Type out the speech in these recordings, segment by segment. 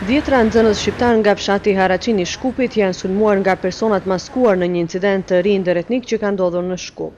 Dhjetra nxënës shqiptar nga fshati Haraqin i Shkupit janë sulmuar nga personat maskuar në një incident të ri ndërretnik që ka ndodhur në Shkup.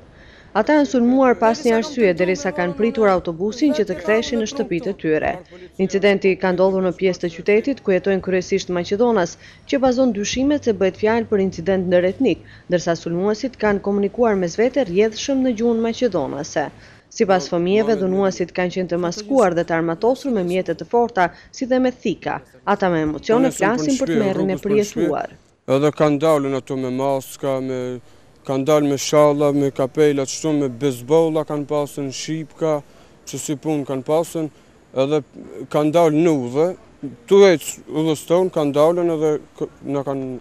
Ata janë sulmuar pas një arsye derisa kanë pritur autobusin që të ktheheshin në shtëpitë e tyre. Incidenti ka ndodhur në pjesë të qytetit ku jetojnë kryesisht maqedonas, që bazon dyshimet se bëhet fjalë për incident ndërretnik, ndërsa sulmuesit kanë komunikuar mes vete rrjedhshëm në gjuhën maqedonase. Sipas fëmijëve, dhunuesit kanë qenë të maskuar dhe të armatosur me mjete të forta, si dhe me thika. Ata me emocione flasin për tmerrin e përjetuar. Edhe kanë dalën ato me maska, kanë dalë me shalla, me kapela, qështu me bezbolla kanë pasën, shipka, që si punë kanë pasën, edhe kanë dalë në udhe, tu ecë udhës tonë kanë dalën edhe në kanë...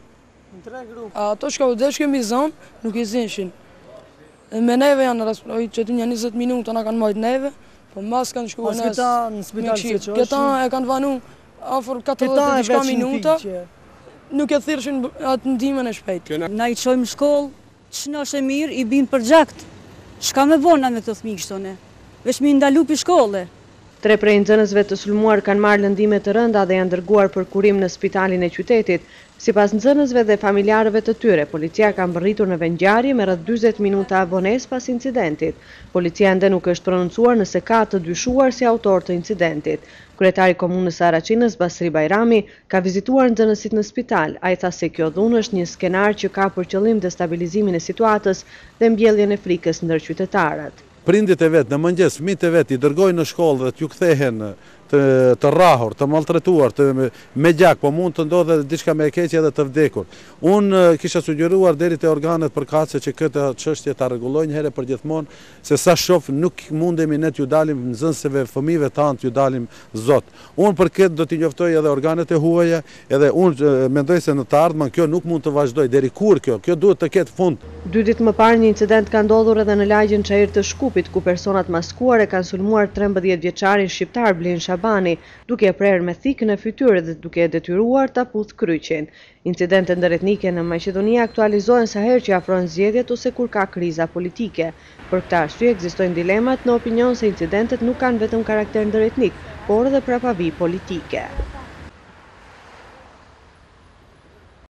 Ato që ka vëdesh kemi zonë, nuk i zinshin. Me neve janë rasprojit që të një 20 minuta na kanë majtë neve, po mas kanë shku e nësë në spital se që është? Këta e kanë vanu afor 40 minuta, nuk e thirshin atë ndimën e shpejt. Na i qojmë shkollë, që në është e mirë, i bimë për gjakt. Shka me bona me të thmi kështone, veç mi ndalu për shkolle. 3 prej nxënësve të sulmuar kanë marrë lëndime të rënda dhe janë dërguar për kurim në spitalin e qytetit. Sipas nxënësve dhe familjarëve të tyre, policia ka mbërritur në vendngjarje me rreth 40 minuta vonesë pas incidentit. Policia ende nuk është prononcuar nëse ka të dyshuar si autor të incidentit. Kryetari i komunës së Haraqinës, Basri Bajrami, ka vizituar nxënësit në spital. Ai tha se kjo dhunë është një skenar që ka për qëllim destabilizimin e situatës dhe mbjelljen e frikës ndër qytetarët. Prindit e vetë, në mëngjes, fëmijët e vetë i dërgojnë në shkollë dhe t'ju kthehen të rrahur, të maltretuar, me gjak, po mund të ndodhe diçka me e keqe edhe të vdekur. Unë kisha sugjeruar deri te organet përkatëse që këtë çështje ta rregullojnë herë për gjithmonë, se sa shoh nuk mundemi ne t'ju dalim nxënësve, fëmijëve tanë t'ju dalim zot. Unë për këtë do t'i njoftoj edhe organet e huaja, edhe unë mendoj se në të ardhmen kjo nuk mund të vazhdoj deri kur kjo duhet të ketë fund. 2 ditë më parë një incident ka ndodhur edhe në lagjen Çajir të Shkupit, ku personat maskuar e kanë sulmuar 13 vjeçarin shqiptar Blin Shabani, duke e prerë me thikën e fytyrë dhe duke e detyruar ta puth kryqin. Incidentet ndërretnike në Maqedoni aktualizohen sa herë që afrohen zgjedhjet ose kur ka kriza politike. Për këtë arsye ekzistojnë dilemat në opinion se incidentet nuk kanë vetëm karakter ndërretnik, por edhe prapavi politike.